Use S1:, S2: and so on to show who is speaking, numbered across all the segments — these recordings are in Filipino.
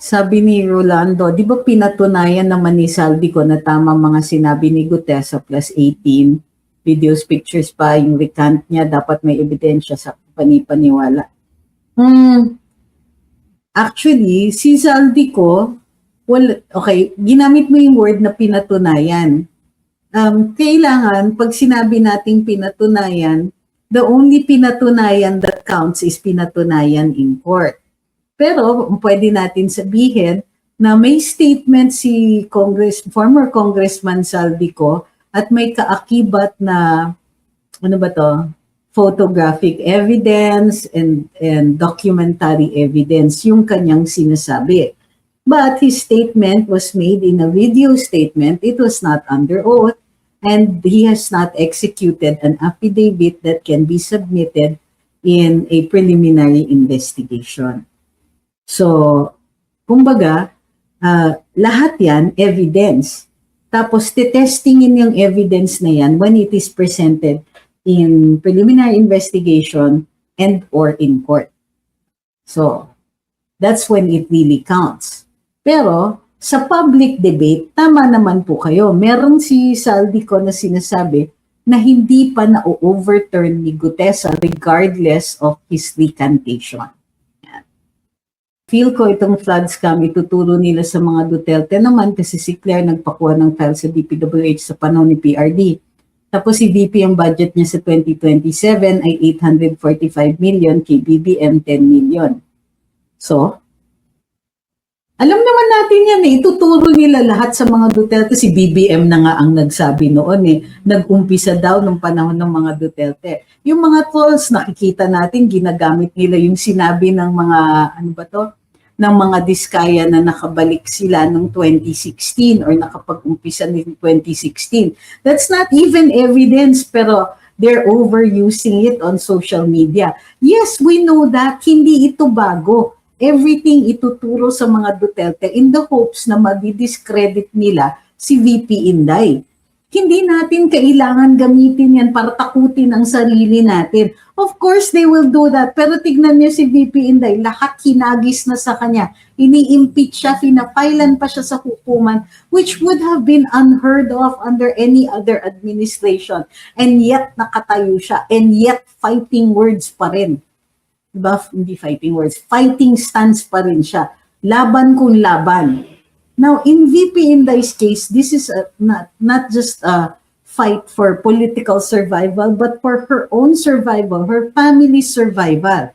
S1: Sabi ni Rolando, di ba pinatunayan naman ni Saldico na tama mga sinabi ni Gutesa plus 18, videos, pictures pa, yung recant niya, dapat may ebidensya sa panipaniwala. Actually, si Saldico, okay, ginamit mo yung word na pinatunayan. Kailangan, pag sinabi nating pinatunayan, the only pinatunayan that counts is pinatunayan in court. Pero pwede natin sabihin na may statement si former Congressman Saldico at may kaakibat na, ano ba to, photographic evidence and documentary evidence yung kanyang sinasabi. But his statement was made in a video statement. It was not under oath, and he has not executed an affidavit that can be submitted in a preliminary investigation. So, kumbaga, lahat yan, evidence. Tapos, testingin yung evidence na yan when it is presented in preliminary investigation and or in court. So, that's when it really counts. Pero, sa public debate, tama naman po kayo. Meron si Saldico na sinasabi na hindi pa na-overturn ni Gutesa regardless of his recantation. Feel ko itong flood scam, ituturo nila sa mga Duterte naman kasi si Claire nagpakuha ng file sa DPWH sa panahon ni PRD. Tapos si VP ang budget niya sa 2027 ay 845 million, kay BBM 10 million. So, alam naman natin yan eh, ituturo nila lahat sa mga Duterte. Si BBM na nga ang nagsabi noon eh, nag-umpisa daw nung panahon ng mga Duterte. Yung mga trolls, nakikita natin, ginagamit nila yung sinabi ng mga, ano ba to, ng mga diskaya na nakabalik sila noong 2016 or nakapag-umpisa ng 2016. That's not even evidence, pero they're overusing it on social media. Yes, we know that, hindi ito bago. Everything ituturo sa mga Duterte in the hopes na madi-discredit nila si VP Inday. Hindi natin kailangan gamitin yan para takutin ang sarili natin. Of course, they will do that. Pero tignan niyo si VP Inday, lahat hinagis na sa kanya. Ini-impeach siya, pinapailan pa siya sa hukuman, which would have been unheard of under any other administration. And yet, nakatayo siya. And yet, fighting words pa rin. Diba? Hindi fighting words. Fighting stance pa rin siya. Laban kung laban. Now, in VP Inday's case, this is not just a fight for political survival, but for her own survival, her family's survival.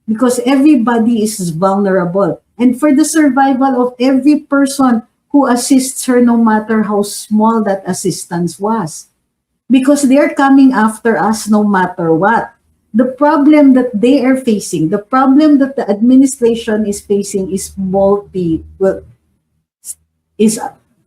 S1: Because everybody is vulnerable. And for the survival of every person who assists her, no matter how small that assistance was. Because they're coming after us no matter what. The problem that they are facing, the problem that the administration is facing is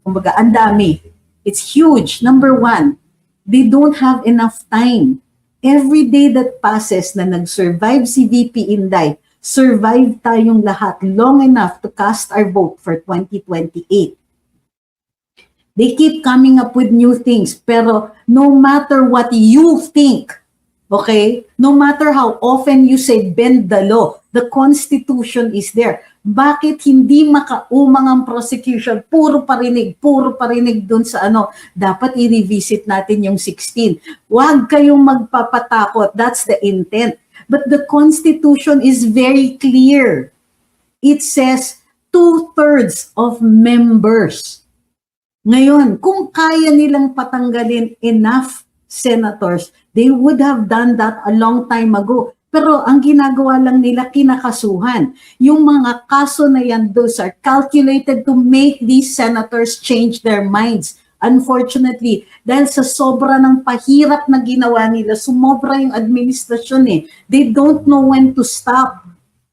S1: kumbaga, ang dami. It's huge. Number one, they don't have enough time. Every day that passes na nag-survive si VP Inday, survive tayong lahat long enough to cast our vote for 2028. They keep coming up with new things, pero no matter what you think, okay, no matter how often you say bend the law, the Constitution is there. Bakit hindi makaumang ang prosecution? Puro parinig dun sa ano. Dapat i-revisit natin yung 16. Huwag kayong magpapatakot. That's the intent. But the Constitution is very clear. It says 2/3 of members. Ngayon, kung kaya nilang patanggalin enough senators, they would have done that a long time ago. Pero ang ginagawa lang nila, kinakasuhan. Yung mga kaso na yan, those are calculated to make these senators change their minds. Unfortunately, dahil sa sobra ng pahirap na ginawa nila, sumobra yung administrasyon eh. They don't know when to stop.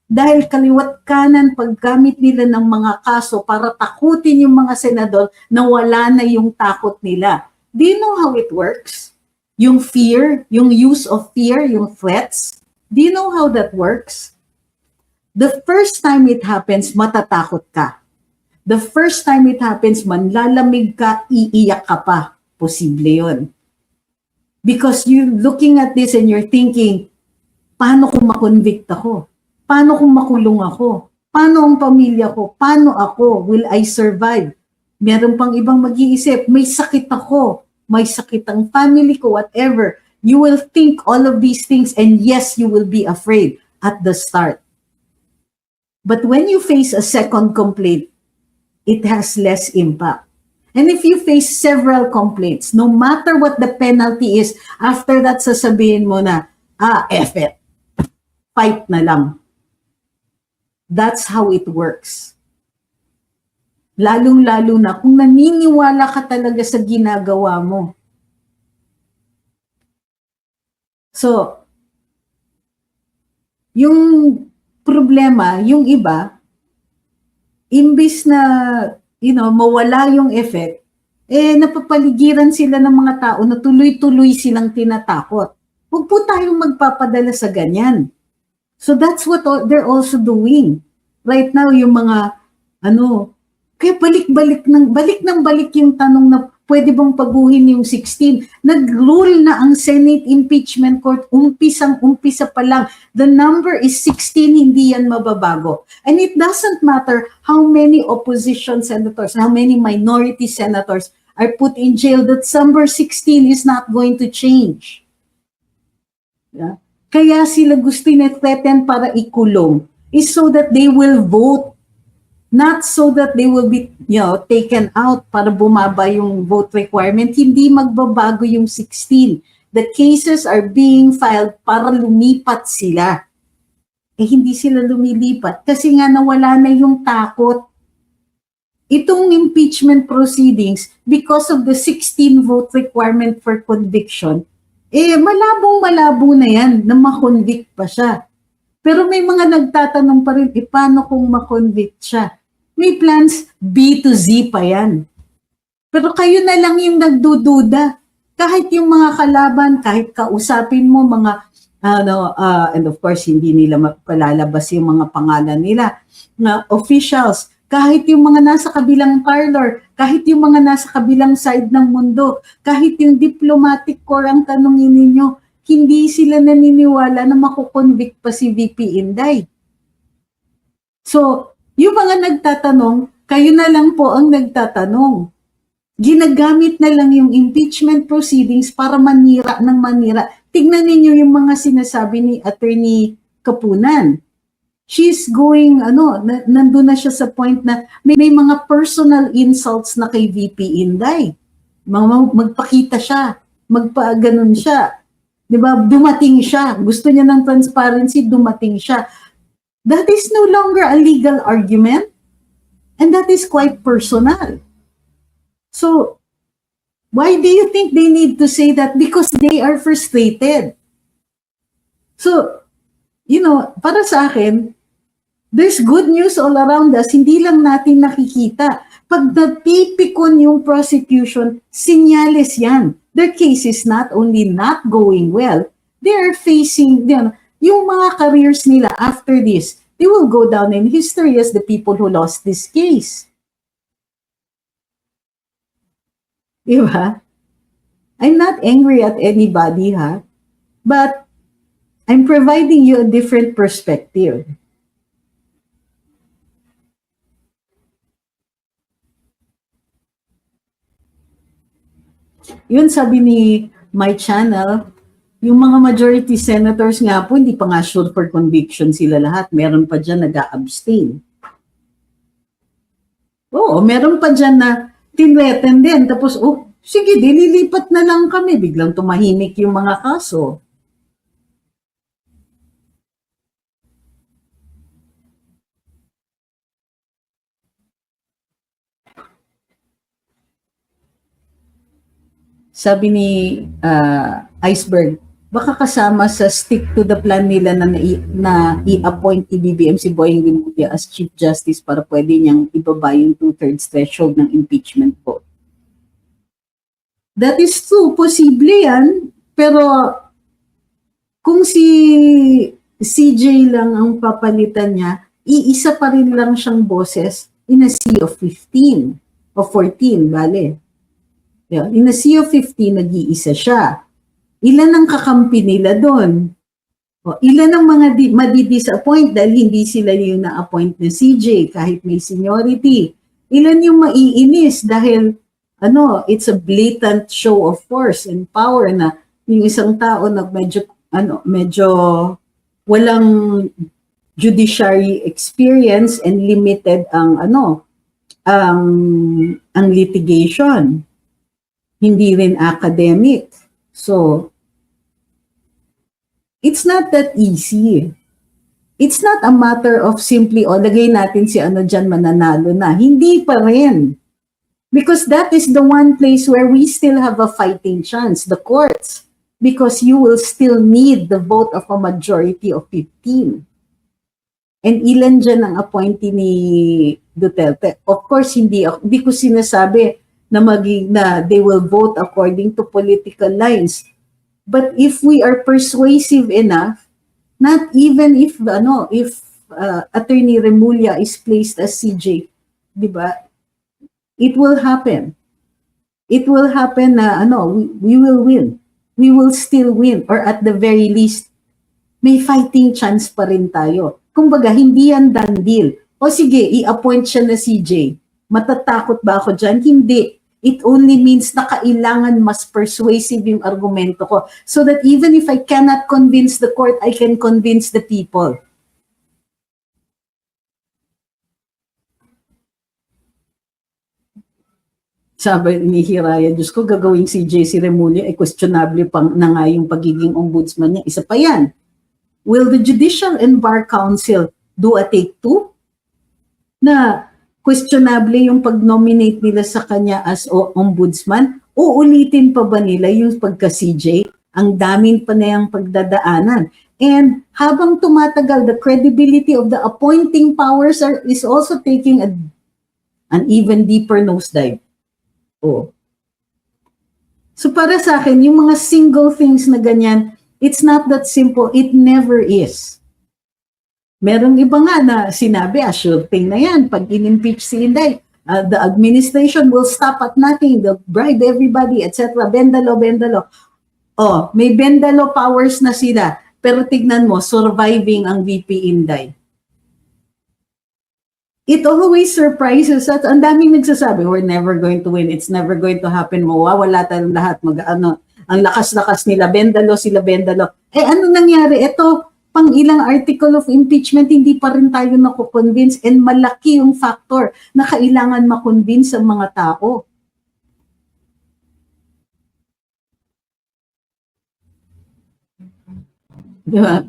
S1: Dahil kaliwat kanan paggamit nila ng mga kaso para takutin yung mga senador na wala na yung takot nila. Do you know how it works? Yung fear, yung use of fear, yung threats. Do you know how that works? The first time it happens, matatakot ka. The first time it happens, manlalamig ka, iiyak ka pa. Posible yun. Because you're looking at this and you're thinking, paano kung makonvict ako? Paano kung makulong ako? Paano ang pamilya ko? Paano ako? Will I survive? Meron pang ibang mag-iisip, may sakit ako, may sakit ang family ko, whatever. You will think all of these things and yes, you will be afraid at the start. But when you face a second complaint, it has less impact. And if you face several complaints, no matter what the penalty is, after that sasabihin mo na, F it. Fight na lang. That's how it works. Lalong-lalo na kung naniniwala ka talaga sa ginagawa mo. So, yung problema, yung iba, imbis na, mawala yung effect, napapaligiran sila ng mga tao na tuloy-tuloy silang tinatakot. Huwag po tayong magpapadala sa ganyan. So that's what they're also doing. Right now, yung mga, kaya balik yung tanong na pwede bang paguhin yung 16. Nag-rule na ang Senate Impeachment Court, umpisa pa lang. The number is 16, hindi yan mababago. And it doesn't matter how many opposition senators, how many minority senators are put in jail, that number 16 is not going to change. Yeah? Kaya sila gusto na-threaten para ikulong is so that they will vote, not so that they will be taken out para bumaba yung vote requirement. Hindi magbabago yung 16. The cases are being filed para lumipat sila. Hindi sila lumilipat kasi nga nawala na yung takot. Itong impeachment proceedings, because of the 16 vote requirement for conviction, malabong-malabo na yan na makonvict pa siya. Pero may mga nagtatanong pa rin, paano kung makonvict siya? May plans B to Z pa yan. Pero kayo na lang yung nagdududa. Kahit yung mga kalaban, kahit kausapin mo mga, and of course, hindi nila mapalalabas yung mga pangalan nila, na officials, kahit yung mga nasa kabilang parlor, kahit yung mga nasa kabilang side ng mundo, kahit yung diplomatic corps ang tanongin ninyo, hindi sila naniniwala na makukonvict pa si VP Inday. So, yung mga nagtatanong, kayo na lang po ang nagtatanong. Ginagamit na lang yung impeachment proceedings para manira ng manira. Tignan ninyo yung mga sinasabi ni Attorney Kapunan. She's going, nandun na siya sa point na may mga personal insults na kay VP Inday. Magpakita siya, magpa-ganon siya. Diba? Dumating siya. Gusto niya ng transparency, dumating siya. That is no longer a legal argument. And that is quite personal. So, why do you think they need to say that? Because they are frustrated. So, para sa akin, there's good news all around us, hindi lang natin nakikita. Pag napipikon yung prosecution, sinyales yan. Their case is not only not going well, they are facing, yung mga careers nila after this, they will go down in history as the people who lost this case. Diba? I'm not angry at anybody, but I'm providing you a different perspective. Yun sabi ni my channel, yung mga majority senators nga po, hindi pa nga sure for conviction sila lahat. Meron pa dyan nag-abstain. Oo, meron pa dyan na tinreten din. Tapos, sige, dililipat na lang kami. Biglang tumahimik yung mga kaso. Sabi ni Iceberg, baka kasama sa stick to the plan nila na i-appoint BBM si Boying Rimulya as Chief Justice para pwede niyang ibaba yung 2/3 threshold ng impeachment vote. That is true, posible yan, pero kung si CJ lang ang papalitan niya, iisa pa rin lang siyang boses in a sea of 15 o 14, bale. In a sea of 15, nag-iisa siya. Ilan ang kakampi nila doon? O, ilan ang mga madi-disappoint dahil hindi sila yung na-appoint na CJ kahit may seniority. Ilan yung maiinis dahil it's a blatant show of force and power na yung isang tao na medyo walang judiciary experience and limited ang ang litigation. Hindi rin academic. So it's not that easy. It's not a matter of simply, lagay natin si dyan mananalo na. Hindi pa rin. Because that is the one place where we still have a fighting chance, the courts. Because you will still need the vote of a majority of 15. And ilan dyan ang appointee ni Duterte? Of course, hindi ko sinasabi na they will vote according to political lines. But if we are persuasive enough, not even if Attorney Remulla is placed as CJ, di ba? It will happen. It will happen na we will win. We will still win, or at the very least may fighting chance pa rin tayo. Kumbaga, hindi yan done deal. O sige, i-appoint siya na CJ. Matatakot ba ako dyan? Hindi. It only means na kailangan mas persuasive yung argumento ko. So that even if I cannot convince the court, I can convince the people. Sabi ni Hiraya, Diyos ko, gagawing si JC Remulla, questionable pang na nga yung pagiging ombudsman niya. Isa pa yan. Will the Judicial and Bar Council do a take two? Na questionable yung pag-nominate nila sa kanya as ombudsman? Uulitin pa ba nila yung pagka-CJ? Ang damin pa na yung pagdadaanan. And habang tumatagal, the credibility of the appointing powers is also taking an even deeper nosedive. So para sa akin, yung mga single things na ganyan, it's not that simple. It never is. Merong iba nga na sinabi, sure thing na yan. Pag in-impeach si Inday, the administration will stop at nothing. They'll bribe everybody, etc. Bendalo. May bendalo powers na sila. Pero tignan mo, surviving ang VP Inday. It always surprises us. Ang daming nagsasabi, we're never going to win. It's never going to happen. Mawawala tayong lahat. Ang lakas-lakas nila. Sila bendalo. Ano nangyari? Ito, pang ilang article of impeachment, hindi pa rin tayo nakukonvince, and malaki yung factor na kailangan makonvince ang mga tao. Diba?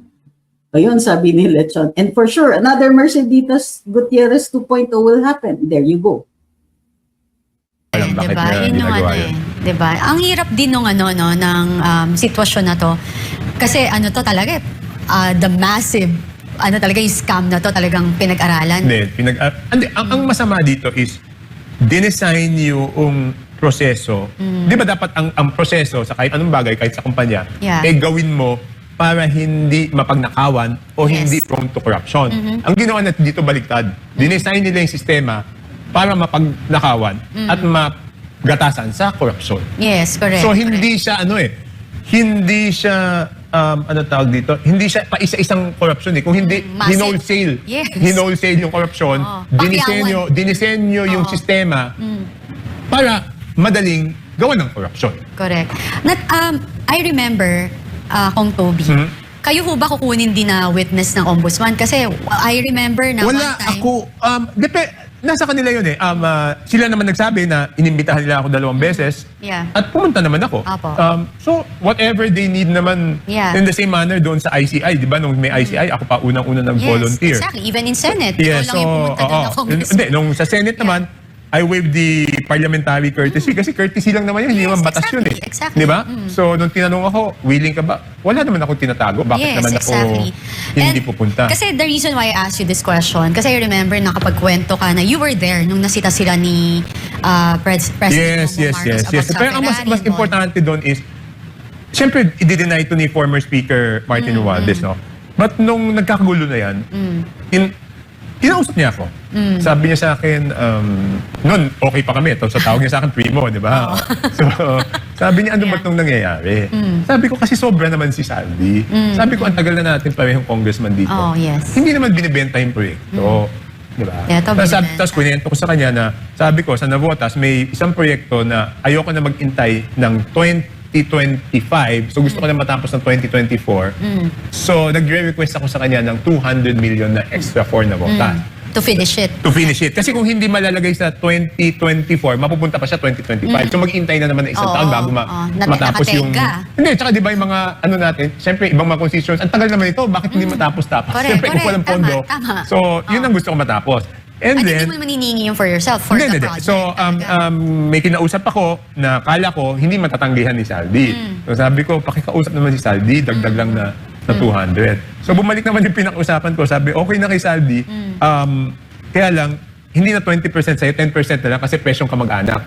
S1: Ayun, sabi ni Lechon. And for sure, another Merceditas Gutierrez 2.0 will happen. There you go.
S2: Diba? Yun yung diba? Ang hirap din ng sitwasyon na to. Kasi to talaga the massive, talaga yung scam na to talagang pinag-aralan.
S3: Hindi, ang masama dito is dinesign yung proseso. Di ba dapat ang proseso sa kahit anong bagay, kahit sa kumpanya, gawin mo para hindi mapagnakawan o hindi prone to corruption. Ang ginawa natin dito baliktad. Dinesign nila yung sistema para mapagnakawan at magatasan sa corruption.
S2: Yes, correct.
S3: So hindi siya hindi siya tawag dito? Hindi siya pa isa-isang corruption Kung hindi hinolsale, hinolsale yung corruption, dinisenyo yung sistema para madaling gawa ng corruption.
S2: Correct. I remember Kong Toby, kayo ho ba kukunin din na witness ng ombudsman? Kasi I remember na
S3: wala ako, nasa kanila yun sila naman nagsabi na inimbitahan nila ako 2 beses at pumunta naman ako. So whatever they need naman in the same manner doon sa ICI, di ba? Nung may ICI, ako pa unang-una nag-volunteer.
S2: Yes, exactly. Even in Senate.
S3: Yes, so, hindi, nung sa Senate naman, I waive the parliamentary courtesy kasi courtesy lang naman yun, hindi naman batas yun
S2: Exactly.
S3: Di ba? So, nung tinanong ako, willing ka ba? Wala naman akong tinatago. Bakit naman ako hindi pupunta?
S2: Kasi the reason why I asked you this question, kasi I remember nakapagkwento ka na you were there nung nasita sila ni President
S3: Yes. Pero ang mas importante doon is, siyempre, i-deny to ni former Speaker Martin Romualdez, no? But nung nagkakagulo na yan, kinausap niya ako. Sabi niya sa akin, noon okay pa kami. Tapos sa tawag niya sa akin, primo, di ba? So, Sabi niya, ano ba
S2: Yeah.
S3: itong nangyayari? Sabi ko, kasi sobra naman si Saldi. Sabi ko, ang tagal na natin parehong congressman dito.
S2: Oh, yes.
S3: Hindi naman binibenta yung proyekto. Diba?
S2: Yeah, ito binibenta.
S3: Tapos kwento ko sa kanya na, sabi ko, sa Navotas, may isang proyekto na ayoko na maghintay ng 2025. So gusto ko na matapos ng 2024. So nagre-request ako sa kanya ng 200 million na extra for Navotas.
S2: To finish it.
S3: To finish it. Kasi kung hindi malalagay sa 2024, mapupunta pa siya 2025. So maghintay na naman ng isang
S2: Oo,
S3: taon bago matapos yung...
S2: nakatega.
S3: Hindi, tsaka di ba yung mga ano natin, siyempre ibang mga constituents, ang tagal naman ito, bakit hindi matapos-tapos?
S2: Correct,
S3: Siyempre kung
S2: correct.
S3: walang pondo.
S2: Tama.
S3: So yun ang gusto ko matapos. And
S2: At
S3: then,
S2: hindi mo naman hinihingi yung for yourself, for the
S3: hindi.
S2: project.
S3: So, may kinausap ako na kala ko hindi matatanggihan ni Saldi. So, sabi ko, pakikausap naman si Saldi, dagdag lang na 200. So, bumalik naman yung pinag-usapan ko. Sabi, okay na kay Saldi. Kaya lang, hindi na 20% sa'yo, 10% na lang kasi presyong kamag-anak.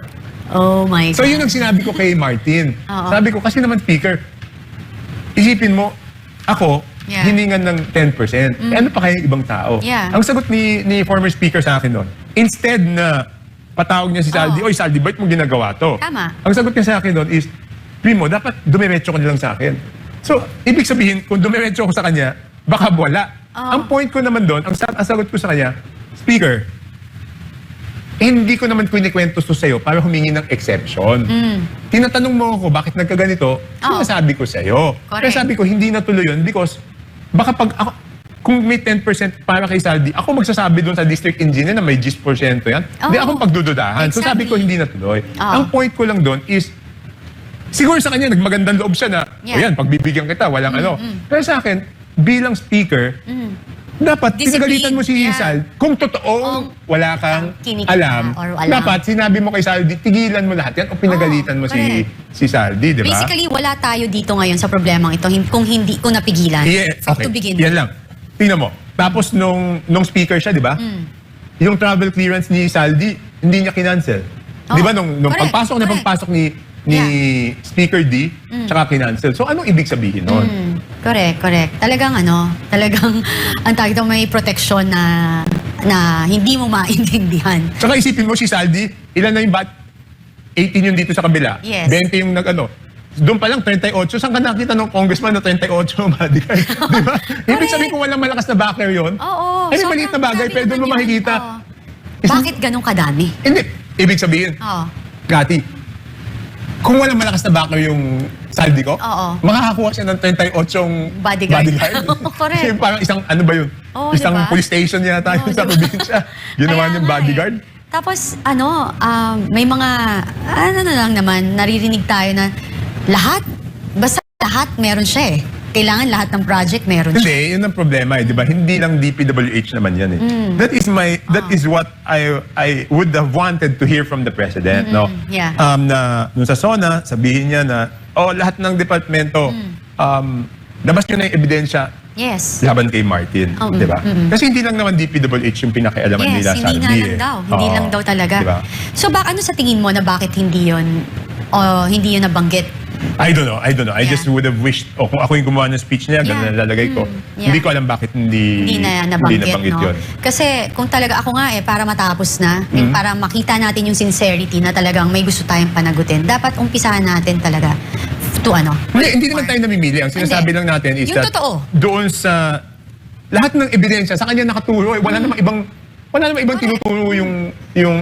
S2: Oh my God.
S3: So, yun ang sinabi ko kay Martin.
S2: Oo.
S3: Sabi ko, kasi naman speaker, isipin mo, ako,
S2: Yeah.
S3: hiningan ng 10%. Eh, ano pa kaya yung ibang tao?
S2: Yeah.
S3: Ang sagot ni former speaker sa akin noon, instead na patawag niya si Saldi,
S2: Oo.
S3: oy Saldi, ba't mo ginagawa to?
S2: Tama.
S3: Ang sagot niya sa akin noon is, Primo, dapat dumiretso ka nilang sa akin. So, ibig sabihin, kung dumiretso ako sa kanya, baka wala.
S2: Oo.
S3: Ang point ko naman doon, ang sagot ko sa kanya, Speaker, hindi ko naman kinikwento to sa'yo para humingi ng exception. Tinatanong mo ako bakit nagkaganito, sinasabi ko sa'yo.
S2: Correct.
S3: Kaya sabi ko, hindi natuloy yun because baka pag ako, kung may 10% para kay Saldi, ako magsasabi doon sa district engineer na may 10% yan. Hindi
S2: Oo.
S3: akong pagdududahan. So sabi ko,
S2: Exactly.
S3: hindi natuloy.
S2: Oo.
S3: Ang point ko lang doon is, siguro sa kanya, nagmagandang loob siya na,
S2: Yeah.
S3: ayan, pagbibigyan kita, walang ano. Pero sa akin, bilang speaker, dapat
S2: Discipline,
S3: pinagalitan mo si
S2: yeah.
S3: Sal. Kung totoong wala kang
S2: kinikita
S3: alam,
S2: or alam.
S3: dapat sinabi mo kay Saldi, tigilan mo lahat yan o pinagalitan mo si Saldi, di ba?
S2: Basically, wala tayo dito ngayon sa problemang ito kung napigilan.
S3: Yeah,
S2: From
S3: okay.
S2: to begin
S3: Yan
S2: with.
S3: lang. Tingnan mo. Tapos nung speaker siya, di ba? Yung travel clearance ni Saldi, hindi niya kinancel. Di ba? Nung
S2: Correct,
S3: pagpasok na
S2: correct.
S3: pagpasok ni Speaker D, tsaka kinancel. So anong ibig sabihin nun?
S2: Correct. Talagang ang tawag ito, may protection na hindi mo maintindihan.
S3: Tsaka isipin mo si Saldi, ilan na yung 18 yung dito sa kabila.
S2: Yes.
S3: 20 yung nag-ano. Doon pa lang, 38. Saan ka nakita ng congressman na 38 ang bodyguard? Di ba? Ibig sabihin kung walang malakas na backer yun,
S2: Oo.
S3: ay may
S2: sobrang
S3: maliit na bagay,
S2: dami
S3: pero doon mo
S2: naman yun.
S3: makikita.
S2: Oo. Bakit ganun kadami?
S3: Hindi. Ibig sabihin,
S2: Oo.
S3: Gati, kung walang malakas na backer yung Saldi ko,
S2: Oo.
S3: makakakuha siya ng 38 yung
S2: Bodyguard.
S3: Kasi
S2: Correct.
S3: parang isang, ano ba yun?
S2: Oo,
S3: Isang
S2: diba?
S3: police station yata yun
S2: Oo,
S3: sa
S2: diba?
S3: probinsya. Ginawa
S2: Kaya
S3: niyang
S2: nga
S3: bodyguard.
S2: eh. Tapos, may mga, na lang naman, naririnig tayo na basta lahat meron siya eh. Kailangan lahat ng project meron siya.
S3: Hindi, yun ang problema eh, di ba? Hindi lang DPWH naman yan eh. That is what I would have wanted to hear from the president, no?
S2: Yeah.
S3: Na nung sa SONA, sabihin niya na, lahat ng departamento, labas nyo na yung ebidensya
S2: Yes.
S3: laban kay Martin, di ba? Kasi hindi lang naman DPWH yung pinakaialaman
S2: Yes,
S3: nila sa
S2: hindi nga lang daw. Hindi lang daw talaga.
S3: Diba?
S2: So, ano sa tingin mo na bakit hindi yun nabanggit?
S3: I don't know. I
S2: Yeah.
S3: just would have wished, kung ako yung gumawa ng speech niya, ganun
S2: Yeah.
S3: na lalagay ko.
S2: Yeah.
S3: Hindi ko alam bakit
S2: Hindi na nabanggit, no?
S3: yun.
S2: Kasi kung talaga ako nga para matapos na, yung para makita natin yung sincerity na talagang may gusto tayong panagutin, dapat umpisahan natin talaga to
S3: Hindi naman tayo namimili. Ang sinasabi
S2: Hindi.
S3: lang natin is
S2: Yung
S3: that
S2: totoo.
S3: doon sa lahat ng ebidensya, sa kanya nakaturo. Wala namang ibang tinuturo yung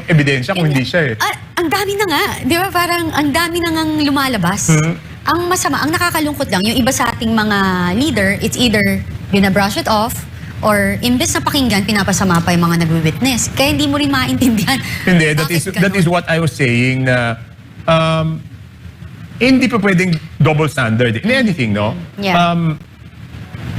S3: ebidensya kung hindi siya eh.
S2: Ang dami na nga. Di ba? Parang ang dami na ngang lumalabas. Ang masama, ang nakakalungkot lang, yung iba sa ating mga leader, it's either binabrush it off or imbes na pakinggan, pinapasama pa yung mga nag-witness. Kaya hindi mo rin maintindihan.
S3: Hindi,
S2: bakit
S3: that is
S2: ganun.
S3: what I was saying na hindi pa pwedeng double standard in anything, no?
S2: Yeah.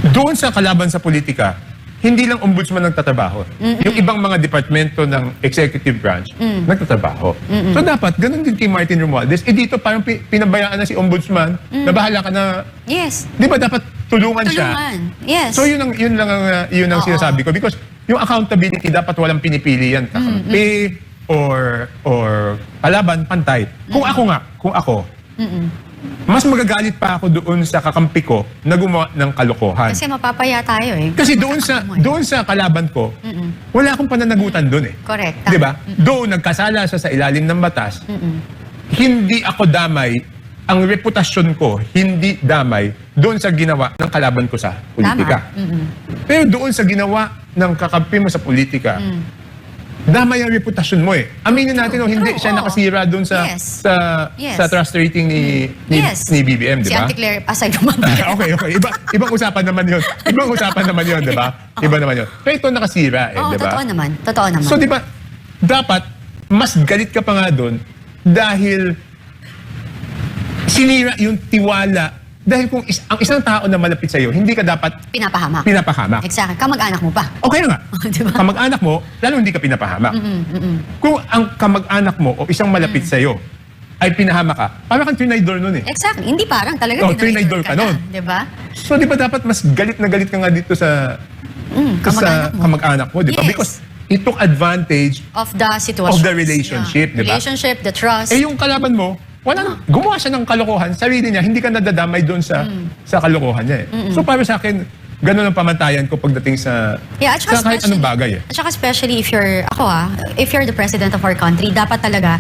S3: Doon sa kalaban sa politika, hindi lang ombudsman nagtatrabaho. Yung ibang mga departamento ng executive branch nagtatrabaho. So dapat, ganun din kay Martin Romualdez. Dito parang pinabayaan na si ombudsman na bahala ka na,
S2: Yes.
S3: di ba dapat tulungan siya?
S2: Yes.
S3: So yun ang
S2: Oo.
S3: sinasabi ko because yung accountability dapat walang pinipili yan. Kakampi or kalaban, pantay. Kung ako, mas magagalit pa ako doon sa kakampi ko na gumawa ng kalokohan.
S2: Kasi mapapaya tayo eh.
S3: Kasi doon sa kalaban ko, wala akong pananagutan doon eh.
S2: Correct.
S3: Di ba? Doon nagkasala siya sa ilalim ng batas, hindi ako damay ang reputasyon ko hindi damay doon sa ginawa ng kalaban ko sa politika. Pero doon sa ginawa ng kakampi mo sa politika, damay ang reputasyon mo eh. Aminin natin, hindi siya nakasira doon sa
S2: Yes.
S3: sa trust rating ni BBM, di
S2: Si
S3: ba?
S2: Auntie Claire, aside naman.
S3: Okay. Ibang usapan naman yun. Ibang usapan naman yun, di ba? Iba naman yun. Pero ito nakasira eh,
S2: Oo,
S3: di ba?
S2: totoo naman. Totoo naman.
S3: So, di ba, dapat, mas galit ka pa nga doon dahil sinira yung tiwala. Dahil kung ang isang tao na malapit sa'yo, hindi ka dapat
S2: Pinapahamak.
S3: pinapahamak.
S2: Exactly. Kamag-anak mo pa.
S3: O kaya nga,
S2: Diba?
S3: kamag-anak mo, lalo hindi ka pinapahamak. Kung ang kamag-anak mo o isang malapit sa'yo ay pinahamak ka, parang kang trinidor nun eh.
S2: Exactly. Hindi parang talaga.
S3: Oh,
S2: tinraidor
S3: trinidor ka nun.
S2: Di ba?
S3: So, di ba dapat mas galit na galit ka nga dito sa
S2: Kamag-anak mo.
S3: kamag-anak mo, di ba?
S2: Yes.
S3: Because it took advantage
S2: Of the situation.
S3: of the relationship, di ba?
S2: Relationship, the trust.
S3: Eh yung kalaban mo, gumawa siya ng kalokohan, sarili niya, hindi ka nadadamay doon sa kalokohan niya eh. So para sa akin, ganun ang pamantayan ko pagdating sa,
S2: Yeah, at saka
S3: sa kahit anong bagay eh.
S2: At saka especially if you're, if you're the president of our country, dapat talaga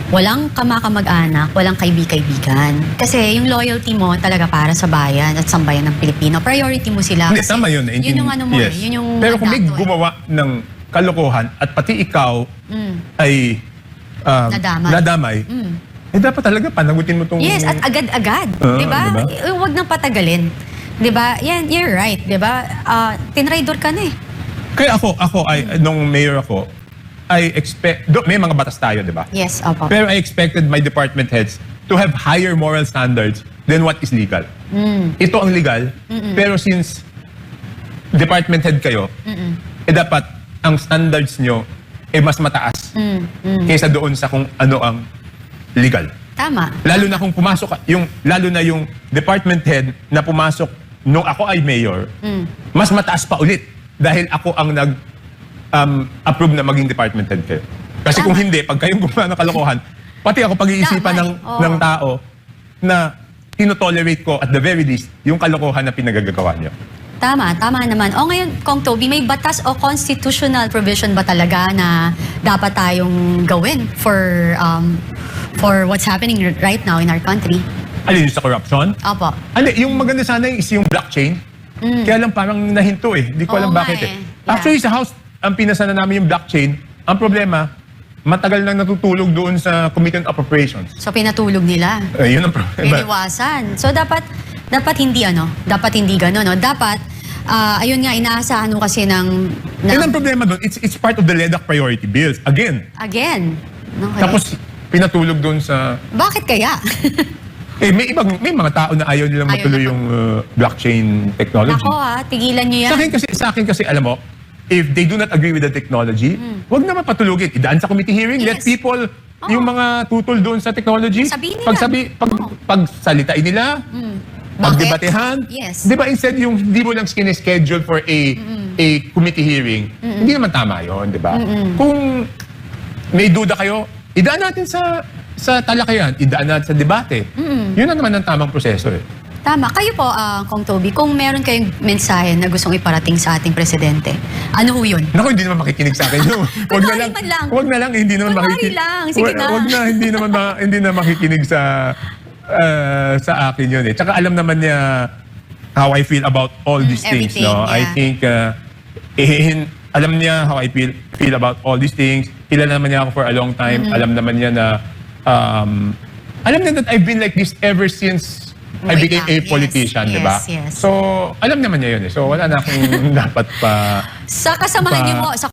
S2: walang kamakamag-anak, walang kaibig-kaibigan. Kasi yung loyalty mo talaga para sa bayan at sambayan ng Pilipino. Priority mo sila.
S3: Hindi,
S2: Kasi
S3: tama yun.
S2: Yun yung ano mo
S3: Yes.
S2: yun yung
S3: Pero kung may
S2: mandato eh.
S3: gumawa ng kalokohan at pati ikaw ay nadamay, eh dapat talaga panagutin mo itong...
S2: Yes, at agad-agad.
S3: Oo,
S2: di ba?
S3: diba?
S2: Huwag nang patagalin. Di ba? Yan, you're right. Di ba? Tinraidor ka na eh.
S3: Kaya ako ay, nung mayor ako, I expect, may mga batas tayo, di ba?
S2: Yes, opo.
S3: Pero I expected my department heads to have higher moral standards than what is legal. Ito ang legal, pero since department head kayo, eh dapat ang standards nyo eh mas mataas kaysa doon sa kung ano ang legal.
S2: Tama.
S3: Lalo na kung pumasok lalo na yung department head na pumasok nung ako ay mayor, mas mataas pa ulit dahil ako ang approve na maging department head kayo. Kasi kung hindi, pag kayong gumawa ng kalokohan, pati ako pag-iisipan ng tao na tinotolerate ko at the very least yung kalokohan na pinagagagawa niyo.
S2: Tama naman. O ngayon, Kong Toby, may batas o constitutional provision ba talaga na dapat tayong gawin for what's happening right now in our country?
S3: Alin yung sa corruption?
S2: Opo.
S3: Yung maganda sana is yung blockchain. Kaya lang parang nahinto eh. Hindi ko alam
S2: Oo nga
S3: bakit
S2: eh.
S3: eh. Actually sa House, ang pinasa na namin yung blockchain. Ang problema, matagal nang natutulog doon sa Committee on Appropriations.
S2: So pinatulog nila.
S3: Yun ang problema.
S2: Iniwasan. So dapat hindi gano'n, no? Dapat, ayun nga, inaasahan mo kasi ng
S3: Yan ang problema doon. It's part of the LEDAC priority bills. Again.
S2: again. Okay.
S3: Tapos pinatulog doon sa...
S2: Bakit kaya?
S3: may mga tao na ayaw nilang
S2: Ayaw
S3: matuloy
S2: na
S3: yung blockchain technology.
S2: Ako tigilan nyo yan.
S3: Sa akin kasi, alam mo, if they do not agree with the technology, wag naman patulugin. Idaan sa committee hearing. Let
S2: Yes.
S3: people, yung mga tutol doon sa technology,
S2: Sabihin nila.
S3: pagsalitain nila, pagdebatehan.
S2: Yes.
S3: Di ba instead yung hindi mo lang schedule for a committee hearing, hindi naman tama yun, di ba? Kung may duda kayo, idaan natin sa talakayan, idaan natin sa debate. Yun na naman ang tamang proseso eh.
S2: Tama. Kayo po, Kong Toby, kung meron kayong mensahe na gustong iparating sa ating presidente, ano ho yun?
S3: Naku, hindi naman makikinig sa akin.
S2: Kunwari man lang.
S3: Wag na lang, hindi naman
S2: Kunwari
S3: makikinig.
S2: lang, sige na.
S3: Wag na, hindi na makikinig sa akin yun eh. Tsaka alam naman niya how I feel about all these things,
S2: everything,
S3: no? I
S2: yeah.
S3: think alam niya how I feel about all these things. Kilala naman niya ako for a long time. Alam naman niya na alam niya that I've been like this ever since I
S2: Way
S3: became
S2: back.
S3: a politician,
S2: Yes,
S3: di ba?
S2: yes.
S3: So, alam naman niya yun eh. So, wala na akong dapat pa
S2: Sa kasamahan niyo mo, sa